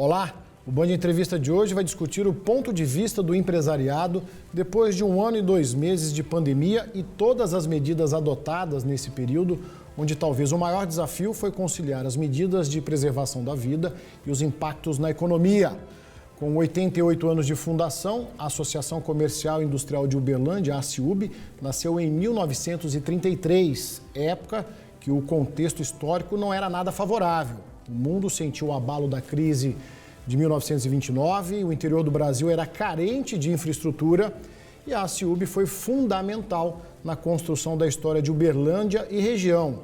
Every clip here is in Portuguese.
Olá, o Band Entrevista de hoje vai discutir o ponto de vista do empresariado depois de 1 ano e 2 meses de pandemia e todas as medidas adotadas nesse período, onde talvez o maior desafio foi conciliar as medidas de preservação da vida e os impactos na economia. Com 88 anos de fundação, a Associação Comercial e Industrial de Uberlândia, a ACIUB, nasceu em 1933, época que o contexto histórico não era nada favorável. O mundo sentiu o abalo da crise de 1929, o interior do Brasil era carente de infraestrutura e a ACIUB foi fundamental na construção da história de Uberlândia e região.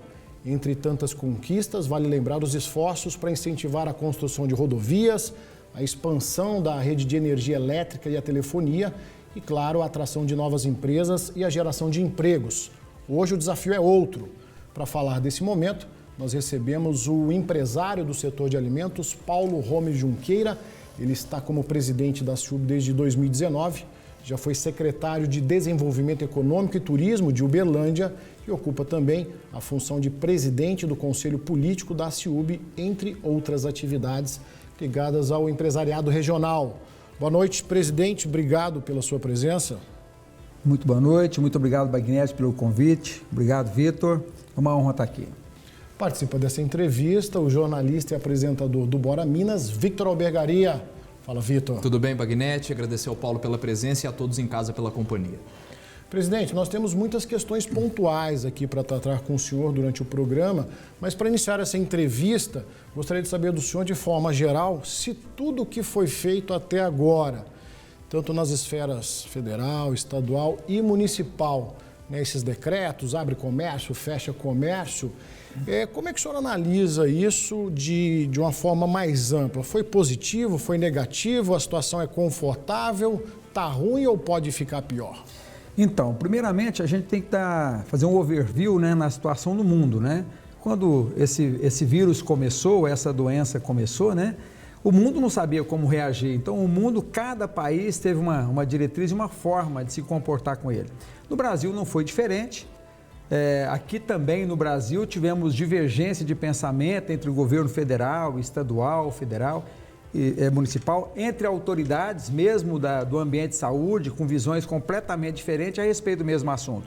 Entre tantas conquistas, vale lembrar os esforços para incentivar a construção de rodovias, a expansão da rede de energia elétrica e a telefonia e, claro, a atração de novas empresas e a geração de empregos. Hoje o desafio é outro. Para falar desse momento, nós recebemos o empresário do setor de alimentos, Paulo Rome Junqueira. Ele está como presidente da ACIUB desde 2019, já foi secretário de Desenvolvimento Econômico e Turismo de Uberlândia e ocupa também a função de presidente do Conselho Político da ACIUB, entre outras atividades ligadas ao empresariado regional. Boa noite, presidente. Obrigado pela sua presença. Muito boa noite. Muito obrigado, Bagnete, pelo convite. Obrigado, Vitor. É uma honra estar aqui. Participa dessa entrevista o jornalista e apresentador do Bora Minas, Victor Albergaria. Fala, Vitor. Tudo bem, Bagnete? Agradecer ao Paulo pela presença e a todos em casa pela companhia. Presidente, nós temos muitas questões pontuais aqui para tratar com o senhor durante o programa, mas para iniciar essa entrevista, gostaria de saber do senhor, de forma geral, se tudo o que foi feito até agora, tanto nas esferas federal, estadual e municipal, né, esses decretos, abre comércio, fecha comércio, como é que o senhor analisa isso de uma forma mais ampla? Foi positivo, foi negativo, a situação é confortável, está ruim ou pode ficar pior? Então, primeiramente, a gente tem que fazer um overview, né, na situação do mundo, né? Quando esse vírus começou, essa doença começou, né? O mundo não sabia como reagir. Então, o mundo, cada país teve uma diretriz e uma forma de se comportar com ele. No Brasil não foi diferente. Aqui também no Brasil tivemos divergência de pensamento entre o governo federal, estadual, municipal, entre autoridades mesmo do ambiente de saúde, com visões completamente diferentes a respeito do mesmo assunto.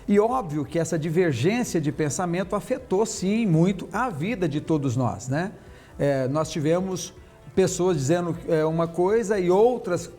E óbvio que essa divergência de pensamento afetou sim muito a vida de todos nós, né? Nós tivemos pessoas dizendo uma coisa e outras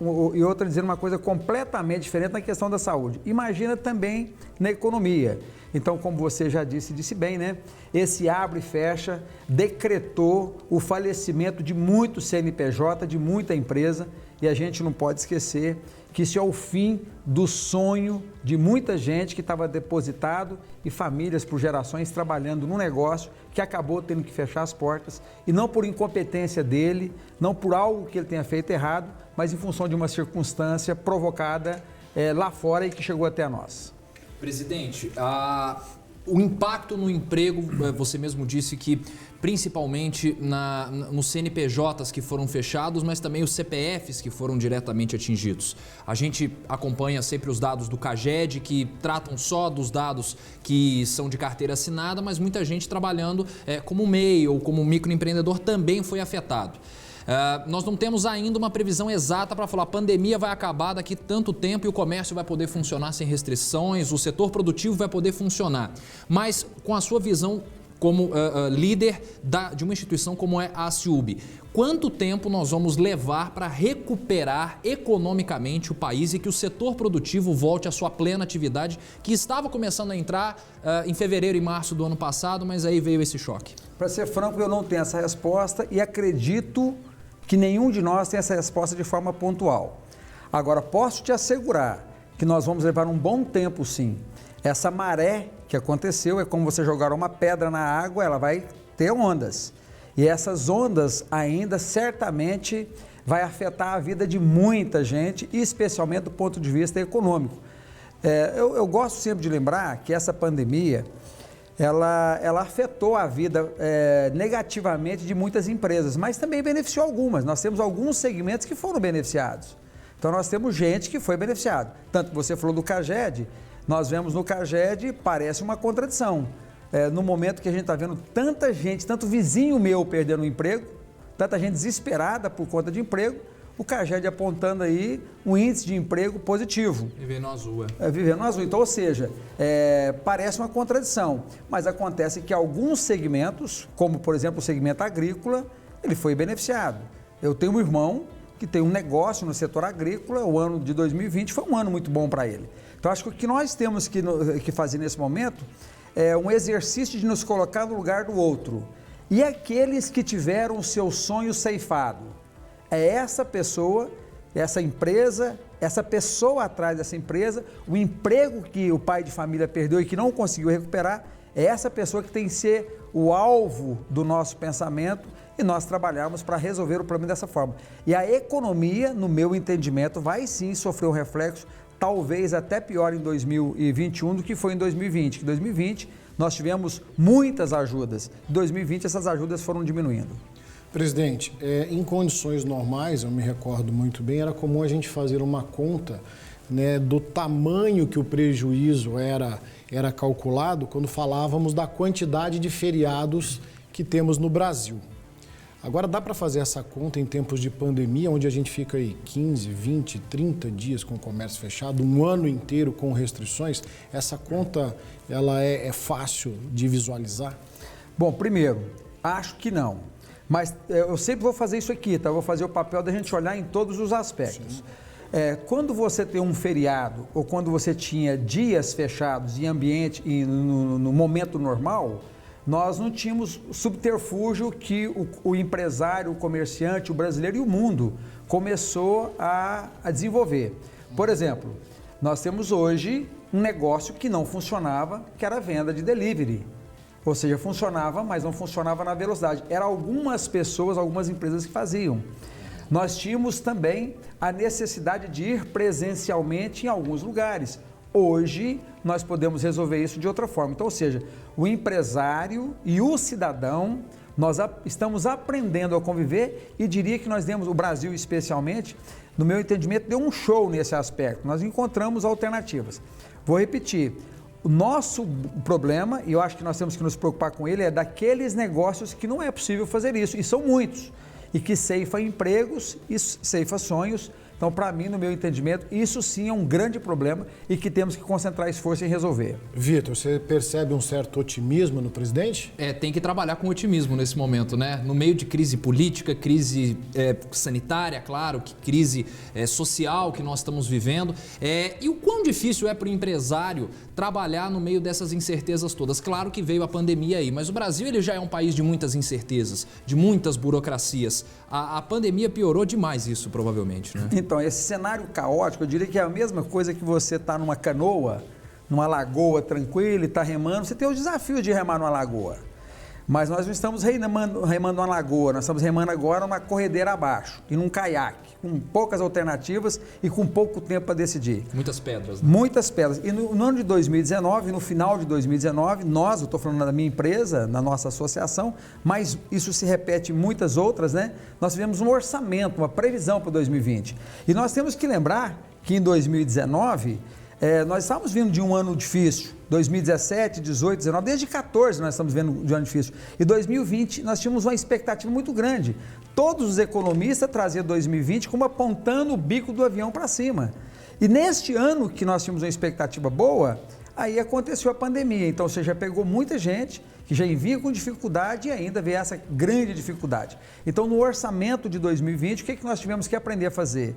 dizendo uma coisa completamente diferente na questão da saúde. Imagina também na economia. Então, como você já disse bem, né? Esse abre e fecha decretou o falecimento de muito CNPJ, de muita empresa, e a gente não pode esquecer que isso é o fim do sonho de muita gente que estava depositado e famílias por gerações trabalhando num negócio que acabou tendo que fechar as portas, e não por incompetência dele, não por algo que ele tenha feito errado, mas em função de uma circunstância provocada lá fora e que chegou até nós. Presidente, o impacto no emprego, você mesmo disse que principalmente nos CNPJs que foram fechados, mas também os CPFs que foram diretamente atingidos. A gente acompanha sempre os dados do CAGED, que tratam só dos dados que são de carteira assinada, mas muita gente trabalhando como MEI ou como microempreendedor também foi afetado. Nós não temos ainda uma previsão exata para falar a pandemia vai acabar daqui tanto tempo e o comércio vai poder funcionar sem restrições, o setor produtivo vai poder funcionar. Mas com a sua visão como líder de uma instituição como é a ACIUB, quanto tempo nós vamos levar para recuperar economicamente o país e que o setor produtivo volte à sua plena atividade, que estava começando a entrar em fevereiro e março do ano passado, mas aí veio esse choque? Para ser franco, eu não tenho essa resposta e acredito que nenhum de nós tem essa resposta de forma pontual. Agora, posso te assegurar que nós vamos levar um bom tempo, sim. Essa maré que aconteceu é como você jogar uma pedra na água, ela vai ter ondas. E essas ondas ainda certamente vai afetar a vida de muita gente, especialmente do ponto de vista econômico. Eu gosto sempre de lembrar que essa pandemia, ela afetou a vida negativamente de muitas empresas, mas também beneficiou algumas. Nós temos alguns segmentos que foram beneficiados. Então, nós temos gente que foi beneficiado. Tanto que você falou do CAGED, nós vemos no CAGED, parece uma contradição. No momento que a gente está vendo tanta gente, tanto vizinho meu perdendo o emprego, tanta gente desesperada por conta de emprego, o CAGED apontando aí um índice de emprego positivo. Vivendo no azul, Vivendo no azul. Então, ou seja, parece uma contradição, mas acontece que alguns segmentos, como por exemplo o segmento agrícola, ele foi beneficiado. Eu tenho um irmão que tem um negócio no setor agrícola, o ano de 2020 foi um ano muito bom para ele. Então, acho que o que nós temos que fazer nesse momento é um exercício de nos colocar no lugar do outro. E aqueles que tiveram o seu sonho ceifado, é essa pessoa, essa empresa, essa pessoa atrás dessa empresa, o emprego que o pai de família perdeu e que não conseguiu recuperar, é essa pessoa que tem que ser o alvo do nosso pensamento e nós trabalharmos para resolver o problema dessa forma. E a economia, no meu entendimento, vai sim sofrer um reflexo, talvez até pior em 2021 do que foi em 2020. Em 2020 nós tivemos muitas ajudas, em 2020 essas ajudas foram diminuindo. Presidente, em condições normais, eu me recordo muito bem, era comum a gente fazer uma conta, né, do tamanho que o prejuízo era calculado quando falávamos da quantidade de feriados que temos no Brasil. Agora dá para fazer essa conta em tempos de pandemia, onde a gente fica aí 15, 20, 30 dias com o comércio fechado, um ano inteiro com restrições. Essa conta ela é fácil de visualizar? Bom, primeiro, acho que não. Mas eu sempre vou fazer isso aqui, tá? Eu vou fazer o papel da gente olhar em todos os aspectos. Quando você tem um feriado ou quando você tinha dias fechados em ambiente e no momento normal, nós não tínhamos subterfúgio que o empresário, o comerciante, o brasileiro e o mundo começou a desenvolver. Por exemplo, nós temos hoje um negócio que não funcionava, que era a venda de delivery. Ou seja, funcionava, mas não funcionava na velocidade. Eram algumas pessoas, algumas empresas que faziam. Nós tínhamos também a necessidade de ir presencialmente em alguns lugares. Hoje, nós podemos resolver isso de outra forma. Então, ou seja, o empresário e o cidadão, nós estamos aprendendo a conviver e diria que nós demos, o Brasil especialmente, no meu entendimento, deu um show nesse aspecto. Nós encontramos alternativas. Vou repetir. O nosso problema, e eu acho que nós temos que nos preocupar com ele, é daqueles negócios que não é possível fazer isso, e são muitos, e que ceifa empregos e ceifa sonhos. Então, para mim, no meu entendimento, isso sim é um grande problema e que temos que concentrar esforço em resolver. Vitor, você percebe um certo otimismo no presidente? Tem que trabalhar com otimismo nesse momento, né? No meio de crise política, crise sanitária, claro, crise social que nós estamos vivendo. E o quão difícil é para o empresário trabalhar no meio dessas incertezas todas? Claro que veio a pandemia aí, mas o Brasil ele já é um país de muitas incertezas, de muitas burocracias. A pandemia piorou demais isso, provavelmente, né? Então, esse cenário caótico, eu diria que é a mesma coisa que você está numa canoa, numa lagoa tranquila e está remando. Você tem o desafio de remar numa lagoa. Mas nós não estamos remando numa lagoa, nós estamos remando agora numa corredeira abaixo e num caiaque, com poucas alternativas e com pouco tempo para decidir. Muitas pedras, né? Muitas pedras. E no ano de 2019, no final de 2019, eu estou falando da minha empresa, na nossa associação, mas isso se repete em muitas outras, né? Nós tivemos um orçamento, uma previsão para 2020. E nós temos que lembrar que em 2019, nós estávamos vindo de um ano difícil, 2017, 18, 19, desde 14 nós estamos vendo de um ano difícil. E 2020 nós tínhamos uma expectativa muito grande. Todos os economistas traziam 2020 como apontando o bico do avião para cima. E neste ano que nós tínhamos uma expectativa boa, aí aconteceu a pandemia. Então você já pegou muita gente que já vinha com dificuldade e ainda veio essa grande dificuldade. Então no orçamento de 2020, o que nós tivemos que aprender a fazer?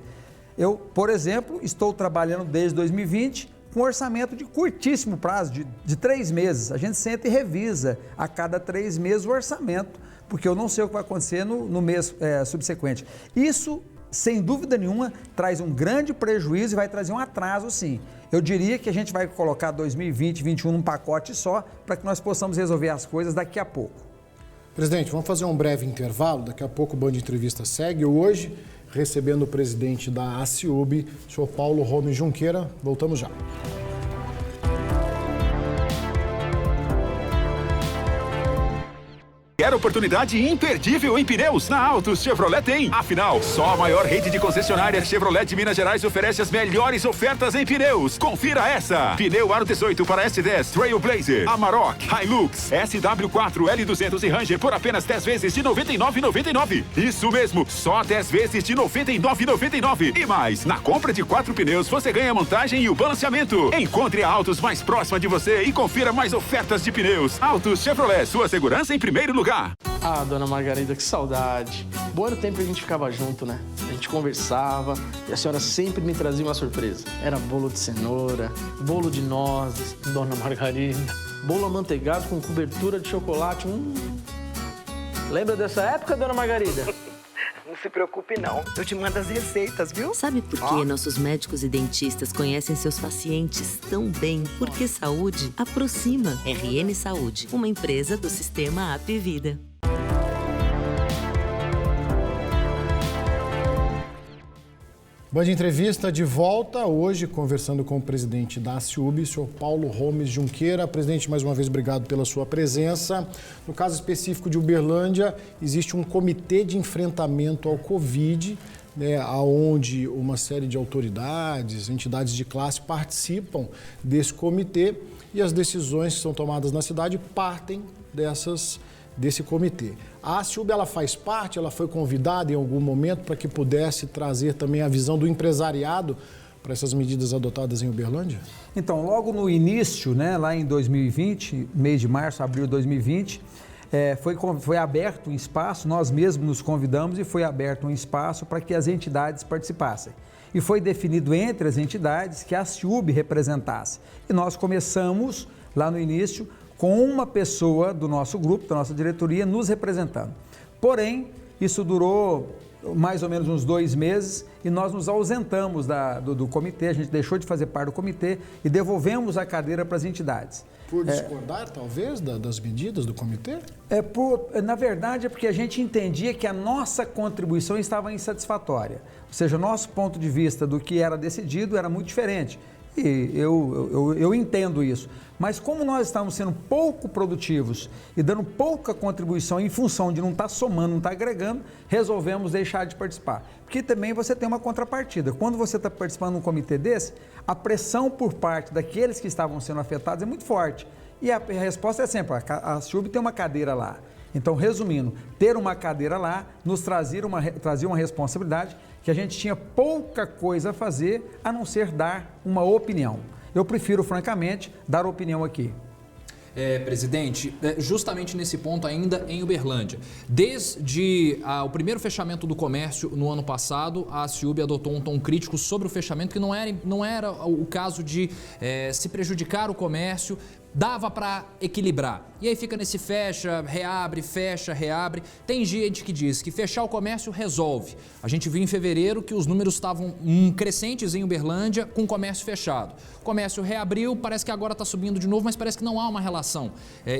Eu, por exemplo, estou trabalhando desde 2020 com um orçamento de curtíssimo prazo, de 3 meses. A gente senta e revisa a cada 3 meses o orçamento, porque eu não sei o que vai acontecer no mês subsequente. Isso, sem dúvida nenhuma, traz um grande prejuízo e vai trazer um atraso, sim. Eu diria que a gente vai colocar 2020 e 2021 num pacote só, para que nós possamos resolver as coisas daqui a pouco. Presidente, vamos fazer um breve intervalo, daqui a pouco o Band Entrevista segue. Hoje, recebendo o presidente da ACIUB, o senhor Paulo Rome Junqueira. Voltamos já. Quer oportunidade imperdível em pneus? Na Autos Chevrolet tem. Afinal, só a maior rede de concessionárias Chevrolet de Minas Gerais oferece as melhores ofertas em pneus. Confira essa. Pneu Aro 18 para S10, Trailblazer, Amarok, Hilux, SW4, L200 e Ranger por apenas 10 vezes de R$ 99,99. Isso mesmo, só 10 vezes de R$ 99,99. E mais, na compra de 4 pneus você ganha a montagem e o balanceamento. Encontre a Autos mais próxima de você e confira mais ofertas de pneus. Autos Chevrolet, sua segurança em primeiro lugar. Ah, dona Margarida, que saudade. Bom era o tempo que a gente ficava junto, né? A gente conversava e a senhora sempre me trazia uma surpresa. Era bolo de cenoura, bolo de nozes, dona Margarida, bolo amanteigado com cobertura de chocolate. Lembra dessa época, dona Margarida? Não se preocupe não, eu te mando as receitas, viu? Sabe por que nossos médicos e dentistas conhecem seus pacientes tão bem? Porque saúde aproxima. RN Saúde, uma empresa do Sistema Apvida. Band Entrevista de volta hoje, conversando com o presidente da ASIUB, o senhor Paulo Romes Junqueira. Presidente, mais uma vez, obrigado pela sua presença. No caso específico de Uberlândia, existe um comitê de enfrentamento ao Covid, onde uma série de autoridades, entidades de classe participam desse comitê e as decisões que são tomadas na cidade partem desse comitê. A ASIUB, ela faz parte, ela foi convidada em algum momento para que pudesse trazer também a visão do empresariado para essas medidas adotadas em Uberlândia? Então, logo no início, lá em 2020, mês de março, abril de 2020, foi aberto um espaço, nós mesmos nos convidamos e foi aberto um espaço para que as entidades participassem. E foi definido entre as entidades que a ASIUB representasse. E nós começamos, lá no início, com uma pessoa do nosso grupo, da nossa diretoria, nos representando. Porém, isso durou mais ou menos uns 2 meses e nós nos ausentamos do comitê, a gente deixou de fazer parte do comitê e devolvemos a cadeira para as entidades. Por discordar, talvez, das medidas do comitê? Na verdade, é porque a gente entendia que a nossa contribuição estava insatisfatória. Ou seja, o nosso ponto de vista do que era decidido era muito diferente. E eu entendo isso. Mas como nós estamos sendo pouco produtivos e dando pouca contribuição em função de não estar somando, não estar agregando, resolvemos deixar de participar. Porque também você tem uma contrapartida. Quando você está participando de um comitê desse, a pressão por parte daqueles que estavam sendo afetados é muito forte. E a resposta é sempre, a ASIUB tem uma cadeira lá. Então, resumindo, ter uma cadeira lá nos trazia uma responsabilidade que a gente tinha pouca coisa a fazer a não ser dar uma opinião. Eu prefiro, francamente, dar opinião aqui. Presidente, justamente nesse ponto ainda em Uberlândia. Desde o primeiro fechamento do comércio no ano passado, a ASIUB adotou um tom crítico sobre o fechamento, que não era o caso de se prejudicar o comércio, dava para equilibrar. E aí fica nesse fecha, reabre. Tem gente que diz que fechar o comércio resolve. A gente viu em fevereiro que os números estavam crescentes em Uberlândia com o comércio fechado. O comércio reabriu, parece que agora está subindo de novo, mas parece que não há uma relação.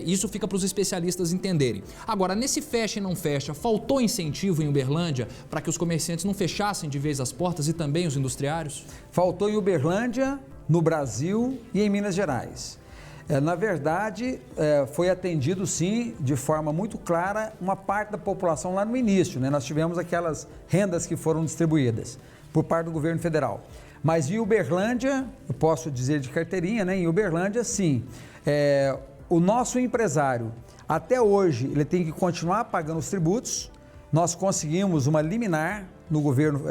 Isso fica para os especialistas entenderem. Agora, nesse fecha e não fecha, faltou incentivo em Uberlândia para que os comerciantes não fechassem de vez as portas e também os industriários? Faltou em Uberlândia, no Brasil e em Minas Gerais. Na verdade, foi atendido sim, de forma muito clara, uma parte da população lá no início. Nós tivemos aquelas rendas que foram distribuídas por parte do governo federal. Mas em Uberlândia, eu posso dizer de carteirinha, em Uberlândia, sim. O nosso empresário, até hoje, ele tem que continuar pagando os tributos. Nós conseguimos uma liminar no governo,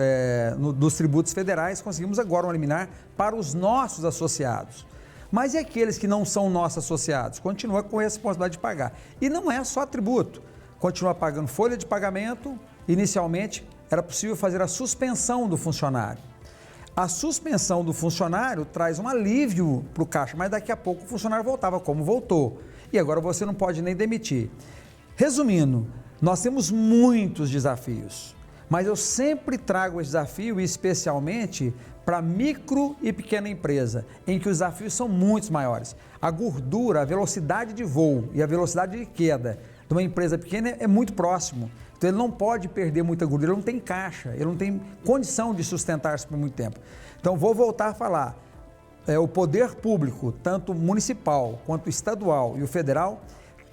dos tributos federais, conseguimos agora uma liminar para os nossos associados. Mas e aqueles que não são nossos associados? Continua com a responsabilidade de pagar. E não é só tributo. Continua pagando folha de pagamento. Inicialmente, era possível fazer a suspensão do funcionário. A suspensão do funcionário traz um alívio para o caixa, mas daqui a pouco o funcionário voltava como voltou. E agora você não pode nem demitir. Resumindo, nós temos muitos desafios. Mas eu sempre trago esse desafio, especialmente para micro e pequena empresa, em que os desafios são muito maiores. A gordura, a velocidade de voo e a velocidade de queda de uma empresa pequena é muito próximo. Então ele não pode perder muita gordura, ele não tem caixa, ele não tem condição de sustentar-se por muito tempo. Então vou voltar a falar, o poder público, tanto municipal quanto estadual e o federal,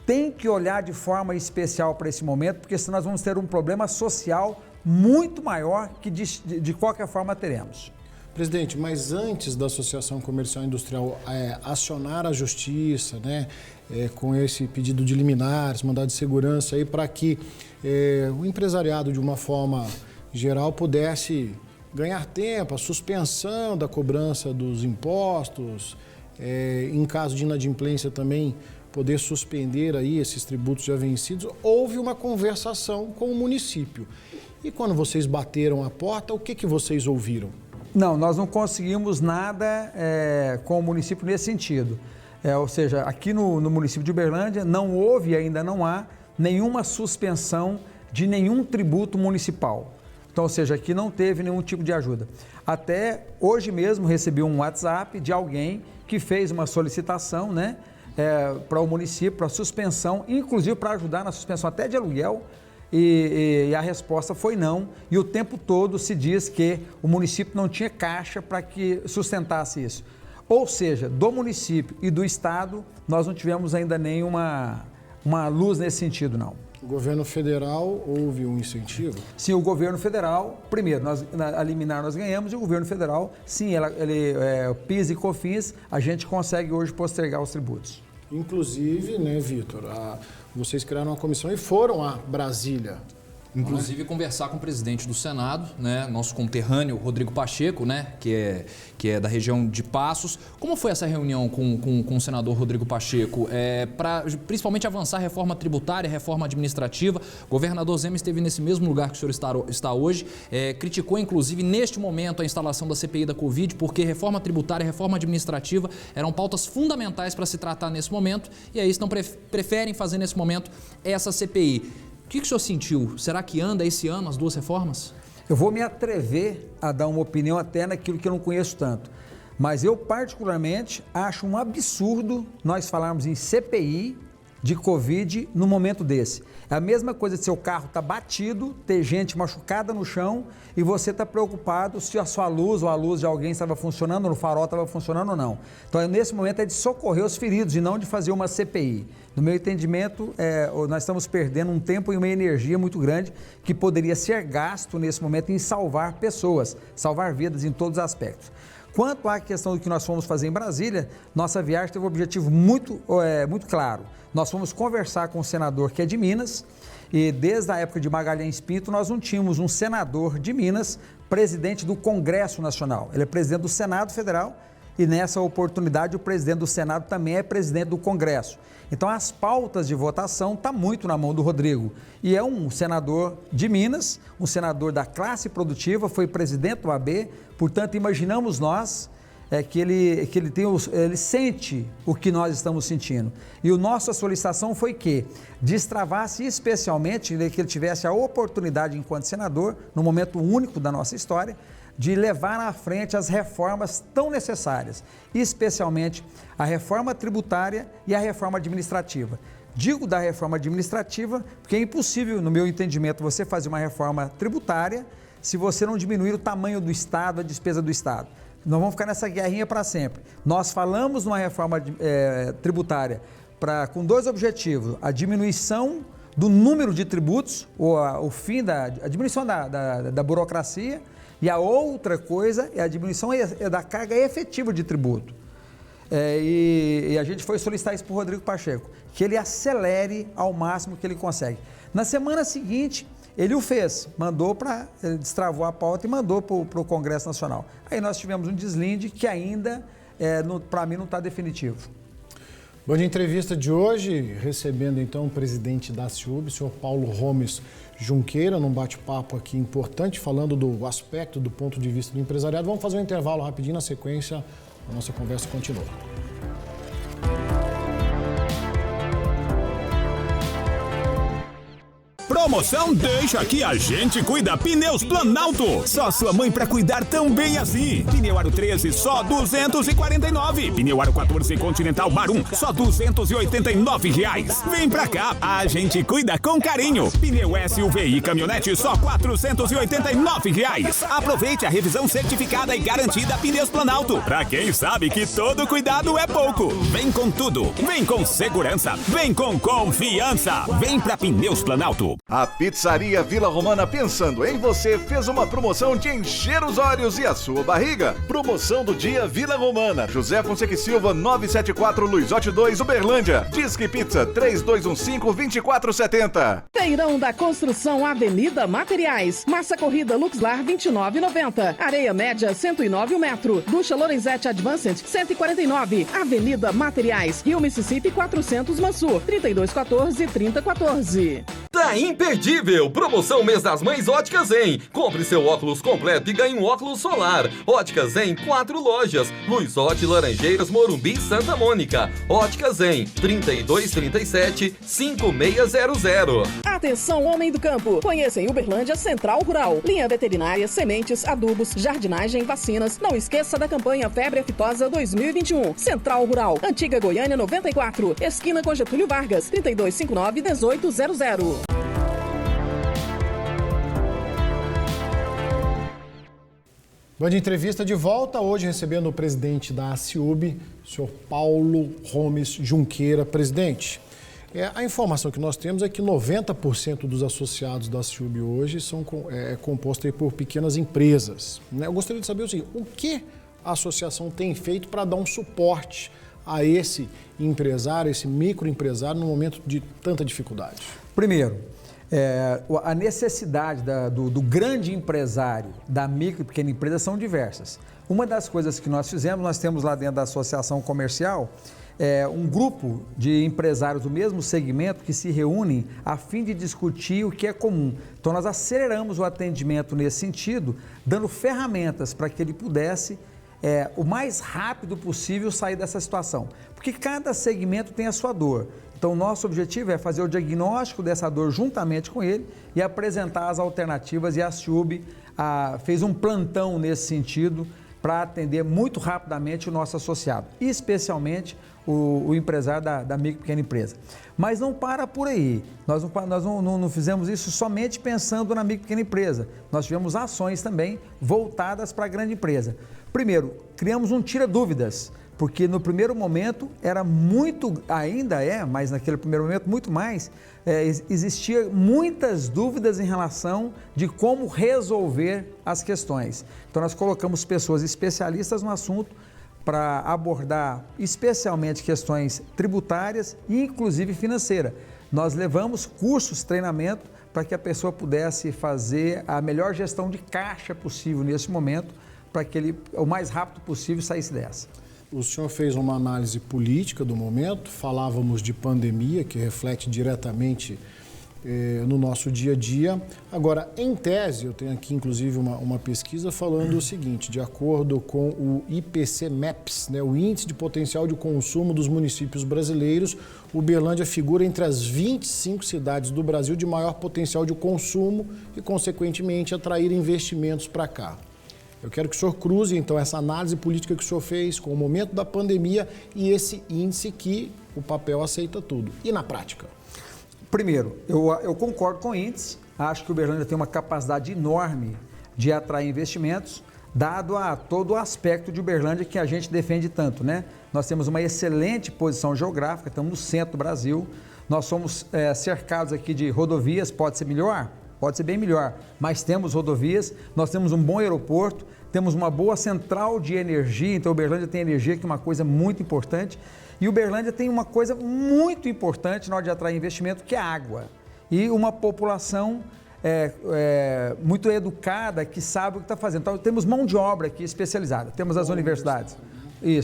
tem que olhar de forma especial para esse momento, porque senão nós vamos ter um problema social muito maior que de qualquer forma teremos. Presidente, mas antes da Associação Comercial e Industrial acionar a Justiça, né, com esse pedido de liminares, mandado de segurança aí para que o empresariado, de uma forma geral, pudesse ganhar tempo, a suspensão da cobrança dos impostos, em caso de inadimplência também poder suspender aí esses tributos já vencidos, houve uma conversação com o município. E quando vocês bateram a porta, o que vocês ouviram? Não, nós não conseguimos nada com o município nesse sentido. Ou seja, aqui no município de Uberlândia não houve e ainda não há nenhuma suspensão de nenhum tributo municipal. Então, ou seja, aqui não teve nenhum tipo de ajuda. Até hoje mesmo recebi um WhatsApp de alguém que fez uma solicitação, né, para o município, para suspensão, inclusive para ajudar na suspensão até de aluguel, e a resposta foi não, e o tempo todo se diz que o município não tinha caixa para que sustentasse isso. Ou seja, do município e do estado, nós não tivemos ainda nenhuma luz nesse sentido, não. O governo federal houve um incentivo? Sim, o governo federal, primeiro, a liminar nós ganhamos, e o governo federal, sim, PIS e COFINS, a gente consegue hoje postergar os tributos. Inclusive, né, Vitor, vocês criaram uma comissão e foram a Brasília. Inclusive conversar com o presidente do Senado, né, nosso conterrâneo Rodrigo Pacheco, né, que é da região de Passos. Como foi essa reunião com o senador Rodrigo Pacheco? Para principalmente avançar a reforma tributária, reforma administrativa. O governador Zema esteve nesse mesmo lugar que o senhor está hoje, criticou inclusive neste momento a instalação da CPI da Covid, porque reforma tributária e reforma administrativa eram pautas fundamentais para se tratar nesse momento, e aí estão preferem fazer nesse momento essa CPI. O que o senhor sentiu? Será que anda esse ano as duas reformas? Eu vou me atrever a dar uma opinião até naquilo que eu não conheço tanto. Mas eu, particularmente, acho um absurdo nós falarmos em CPI de Covid no momento desse. É a mesma coisa de seu carro estar batido, ter gente machucada no chão e você está preocupado se a sua luz ou a luz de alguém estava funcionando, ou o farol estava funcionando ou não. Então, nesse momento, é de socorrer os feridos e não de fazer uma CPI. No meu entendimento, nós estamos perdendo um tempo e uma energia muito grande que poderia ser gasto nesse momento em salvar pessoas, salvar vidas em todos os aspectos. Quanto à questão do que nós fomos fazer em Brasília, nossa viagem teve um objetivo muito claro. Nós fomos conversar com o senador que é de Minas e desde a época de Magalhães Pinto nós não tínhamos um senador de Minas presidente do Congresso Nacional. Ele é presidente do Senado Federal e nessa oportunidade o presidente do Senado também é presidente do Congresso. Então as pautas de votação estão muito na mão do Rodrigo. E é um senador de Minas, um senador da classe produtiva, foi presidente do AB, portanto imaginamos nós que ele sente o que nós estamos sentindo. E a nossa solicitação foi que destravasse especialmente, que ele tivesse a oportunidade enquanto senador, no momento único da nossa história, de levar à frente as reformas tão necessárias, especialmente a reforma tributária e a reforma administrativa. Digo da reforma administrativa porque é impossível, no meu entendimento, você fazer uma reforma tributária se você não diminuir o tamanho do Estado, a despesa do Estado. Nós vamos ficar nessa guerrinha para sempre. Nós falamos numa reforma tributária com dois objetivos: a diminuição do número de tributos, ou o fim a diminuição da burocracia, e a outra coisa é a diminuição da carga efetiva de tributo. E a gente foi solicitar isso para o Rodrigo Pacheco, que ele acelere ao máximo que ele consegue. Na semana seguinte, ele o fez, ele destravou a pauta e mandou para o Congresso Nacional. Aí nós tivemos um deslinde que ainda, para mim, não está definitivo. Bom, de entrevista de hoje, recebendo então o presidente da CIUB, o senhor Paulo Romes Junqueira, num bate-papo aqui importante, falando do aspecto, do ponto de vista do empresariado. Vamos fazer um intervalo rapidinho, na sequência a nossa conversa continua. Promoção deixa que a gente cuida. Pneus Planalto. Só sua mãe pra cuidar tão bem assim. Pneu Aro 13, só 249. Pneu Aro 14 Continental Marum, só 289 reais. Vem pra cá, a gente cuida com carinho. Pneu SUV e caminhonete, só 489 reais. Aproveite a revisão certificada e garantida Pneus Planalto. Pra quem sabe que todo cuidado é pouco. Vem com tudo. Vem com segurança. Vem com confiança. Vem pra Pneus Planalto. A Pizzaria Vila Romana, pensando em você, fez uma promoção de encher os olhos e a sua barriga. Promoção do dia Vila Romana. José Fonseca e Silva, 974 Luizote 2, Uberlândia. Disque Pizza, 3215-2470. Feirão da Construção Avenida Materiais. Massa corrida Luxlar, 29,90. Areia média, 109 o metro. Ducha Lorenzetti Advanced, 149. Avenida Materiais. Rio Mississippi, 400 Mansur, 3214-3014. Tá imperdível! Promoção Mês das Mães Óticas Zen. Compre seu óculos completo e ganhe um óculos solar. Óticas Zen, 4 lojas. Luizote, Laranjeiras, Morumbi e Santa Mônica. Óticas Zen, 3237-5600. Atenção, homem do campo. Conheça em Uberlândia Central Rural. Linha veterinária, sementes, adubos, jardinagem, vacinas. Não esqueça da campanha Febre Aftosa 2021. Central Rural. Antiga Goiânia 94. Esquina com Getúlio Vargas. 3259-1800. Band Entrevista de volta, hoje recebendo o presidente da ACIUB, o senhor Paulo Gomes Junqueira. Presidente, a informação que nós temos é que 90% dos associados da ACIUB hoje são compostos por pequenas empresas. Eu gostaria de saber o seguinte, o que a associação tem feito para dar um suporte a esse empresário, esse microempresário, no momento de tanta dificuldade? Primeiro, a necessidade do grande empresário, da micro e pequena empresa são diversas. Uma das coisas que nós fizemos, nós temos lá dentro da associação comercial, um grupo de empresários do mesmo segmento que se reúnem a fim de discutir o que é comum. Então nós aceleramos o atendimento nesse sentido, dando ferramentas para que ele pudesse o mais rápido possível sair dessa situação. Porque cada segmento tem a sua dor. Então, o nosso objetivo é fazer o diagnóstico dessa dor juntamente com ele e apresentar as alternativas. E a ACIUB fez um plantão nesse sentido para atender muito rapidamente o nosso associado, especialmente o empresário da micro e pequena empresa. Mas não para por aí. Nós não fizemos isso somente pensando na micro e pequena empresa. Nós tivemos ações também voltadas para a grande empresa. Primeiro, criamos um tira-dúvidas, porque no primeiro momento era muito, ainda mas naquele primeiro momento muito mais, existia muitas dúvidas em relação de como resolver as questões. Então nós colocamos pessoas especialistas no assunto para abordar especialmente questões tributárias e inclusive financeira. Nós levamos cursos, treinamento, para que a pessoa pudesse fazer a melhor gestão de caixa possível nesse momento, para que ele, o mais rápido possível, saísse dessa. O senhor fez uma análise política do momento, falávamos de pandemia, que reflete diretamente no nosso dia a dia. Agora, em tese, eu tenho aqui inclusive uma pesquisa falando o seguinte, de acordo com o IPC-MEPS, o Índice de Potencial de Consumo dos Municípios Brasileiros, Uberlândia figura entre as 25 cidades do Brasil de maior potencial de consumo e, consequentemente, atrair investimentos para cá. Eu quero que o senhor cruze, então, essa análise política que o senhor fez com o momento da pandemia e esse índice que o papel aceita tudo. E na prática? Primeiro, eu concordo com o índice. Acho que o Uberlândia tem uma capacidade enorme de atrair investimentos, dado a todo o aspecto de Uberlândia que a gente defende tanto, né? Nós temos uma excelente posição geográfica, estamos no centro do Brasil, nós somos cercados aqui de rodovias, pode ser melhor? Pode ser bem melhor, mas temos rodovias, nós temos um bom aeroporto, temos uma boa central de energia, então Uberlândia tem energia, que é uma coisa muito importante, e Uberlândia tem uma coisa muito importante na hora de atrair investimento, que é a água, e uma população muito educada, que sabe o que está fazendo. Então temos mão de obra aqui especializada, temos as universidades,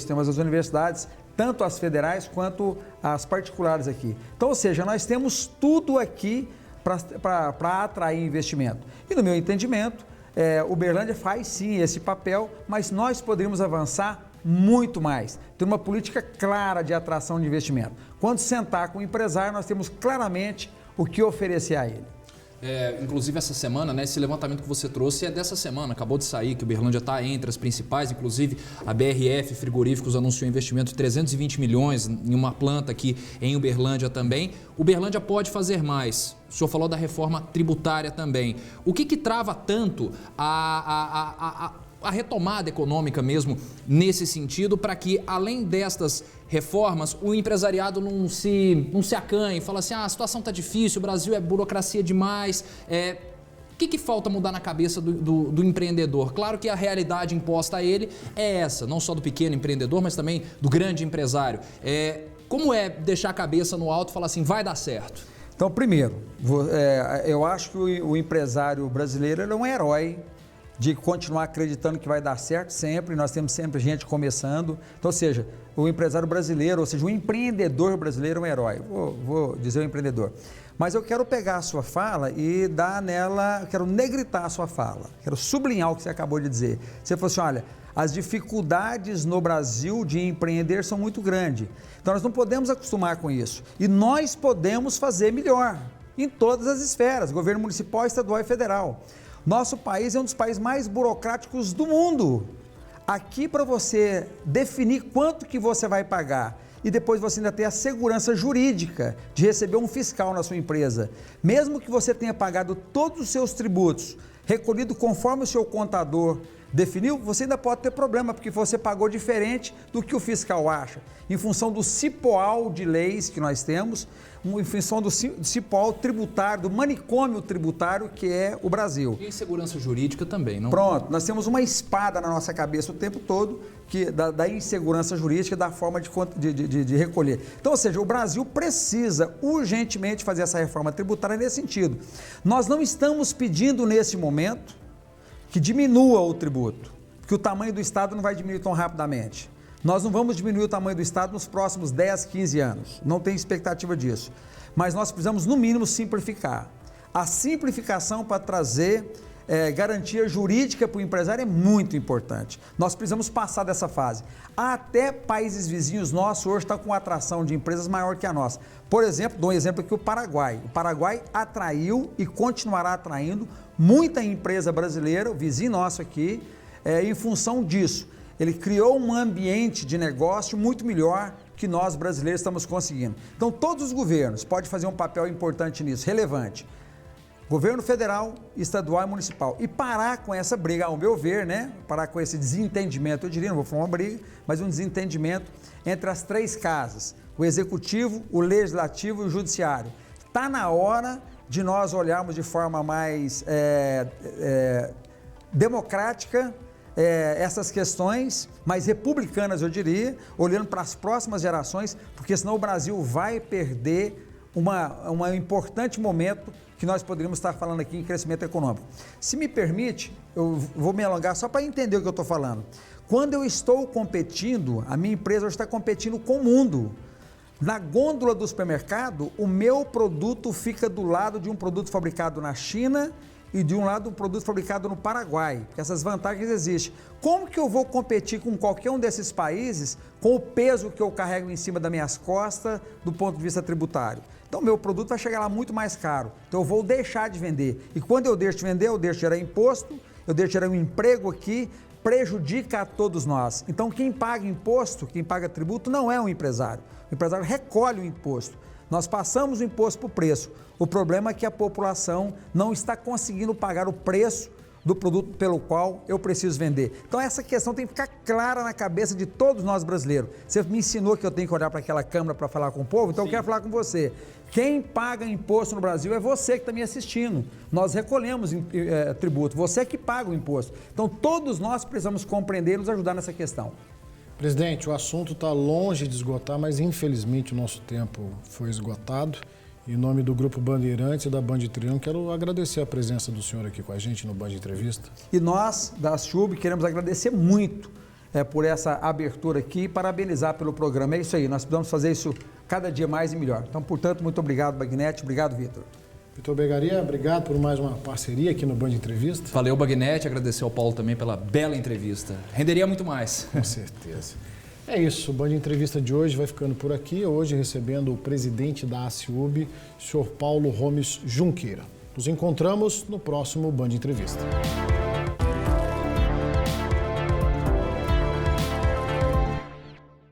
temos as universidades, tanto as federais quanto as particulares aqui. Então, ou seja, nós temos tudo aqui para atrair investimento. E no meu entendimento, Uberlândia faz sim esse papel, mas nós poderíamos avançar muito mais. Ter uma política clara de atração de investimento. Quando sentar com o empresário, nós temos claramente o que oferecer a ele. inclusive essa semana, né, esse levantamento que você trouxe é dessa semana, acabou de sair, que o Uberlândia está entre as principais, inclusive a BRF Frigoríficos anunciou um investimento de 320 milhões em uma planta aqui em Uberlândia também. Uberlândia pode fazer mais. O senhor falou da reforma tributária também. O que trava tanto a retomada econômica mesmo nesse sentido, para que, além destas reformas, o empresariado não se acanhe, fala assim, a situação está difícil, o Brasil é burocracia demais. O que falta mudar na cabeça do empreendedor? Claro que a realidade imposta a ele é essa, não só do pequeno empreendedor, mas também do grande empresário. Como é deixar a cabeça no alto e falar assim, vai dar certo? Então, primeiro, eu acho que o empresário brasileiro ele é um herói de continuar acreditando que vai dar certo sempre, nós temos sempre gente começando. Então, ou seja, o empresário brasileiro, ou seja, o empreendedor brasileiro é um herói. Vou dizer o empreendedor. Mas eu quero pegar a sua fala e dar nela, quero negritar a sua fala, quero sublinhar o que você acabou de dizer. Você falou assim, olha, as dificuldades no Brasil de empreender são muito grandes. Então, nós não podemos acostumar com isso. E nós podemos fazer melhor, em todas as esferas, governo municipal, estadual e federal. Nosso país é um dos países mais burocráticos do mundo. Aqui, para você definir quanto que você vai pagar e depois você ainda ter a segurança jurídica de receber um fiscal na sua empresa, mesmo que você tenha pagado todos os seus tributos, recolhido conforme o seu contador definiu, você ainda pode ter problema, porque você pagou diferente do que o fiscal acha, em função do cipoal de leis que nós temos, em função do cipoal tributário, do manicômio tributário que é o Brasil. E insegurança jurídica também, não? Pronto, nós temos uma espada na nossa cabeça o tempo todo, da insegurança jurídica, da forma de recolher. Então, ou seja, o Brasil precisa urgentemente fazer essa reforma tributária nesse sentido. Nós não estamos pedindo nesse momento que diminua o tributo, porque o tamanho do Estado não vai diminuir tão rapidamente. Nós não vamos diminuir o tamanho do Estado nos próximos 10, 15 anos, não tem expectativa disso. Mas nós precisamos, no mínimo, simplificar. A simplificação para trazer garantia jurídica para o empresário é muito importante. Nós precisamos passar dessa fase. Até países vizinhos nossos hoje estão com atração de empresas maior que a nossa. Por exemplo, dou um exemplo aqui, o Paraguai. O Paraguai atraiu e continuará atraindo muita empresa brasileira, o vizinho nosso aqui, em função disso. Ele criou um ambiente de negócio muito melhor que nós brasileiros estamos conseguindo. Então, todos os governos podem fazer um papel importante nisso, relevante. Governo federal, estadual e municipal. E parar com essa briga, ao meu ver, né? Parar com esse desentendimento, eu diria, não vou falar uma briga, mas um desentendimento entre as três casas, o executivo, o legislativo e o judiciário. Está na hora de nós olharmos de forma mais democrática essas questões, mais republicanas, eu diria, olhando para as próximas gerações, porque senão o Brasil vai perder um importante momento que nós poderíamos estar falando aqui em crescimento econômico. Se me permite, eu vou me alongar só para entender o que eu estou falando. Quando eu estou competindo, a minha empresa hoje está competindo com o mundo. Na gôndola do supermercado, o meu produto fica do lado de um produto fabricado na China e de um lado um produto fabricado no Paraguai, porque essas vantagens existem. Como que eu vou competir com qualquer um desses países com o peso que eu carrego em cima das minhas costas do ponto de vista tributário? Então, meu produto vai chegar lá muito mais caro, então eu vou deixar de vender. E quando eu deixo de vender, eu deixo de gerar imposto, eu deixo de gerar um emprego aqui, prejudica a todos nós. Então, quem paga imposto, quem paga tributo, não é um empresário. O empresário recolhe o imposto. Nós passamos o imposto para o preço. O problema é que a população não está conseguindo pagar o preço do produto pelo qual eu preciso vender. Então essa questão tem que ficar clara na cabeça de todos nós brasileiros. Você me ensinou que eu tenho que olhar para aquela câmera para falar com o povo, então eu quero falar com você. Quem paga imposto no Brasil é você que está me assistindo. Nós recolhemos tributo, você que paga o imposto. Então todos nós precisamos compreender e nos ajudar nessa questão. Presidente, o assunto está longe de esgotar, mas infelizmente o nosso tempo foi esgotado. Em nome do Grupo Bandeirantes e da Band Triângulo, quero agradecer a presença do senhor aqui com a gente no Band Entrevista. E nós, da SUB, queremos agradecer muito por essa abertura aqui e parabenizar pelo programa. É isso aí, nós precisamos fazer isso cada dia mais e melhor. Então, portanto, muito obrigado, Bagnetti. Obrigado, Vitor. Vitor Begaria, obrigado por mais uma parceria aqui no Band Entrevista. Valeu, Bagnetti. Agradecer ao Paulo também pela bela entrevista. Renderia muito mais. Com certeza. É isso, o Band Entrevista de hoje vai ficando por aqui. Hoje recebendo o presidente da ACIUB, o senhor Paulo Gomes Junqueira. Nos encontramos no próximo Band Entrevista.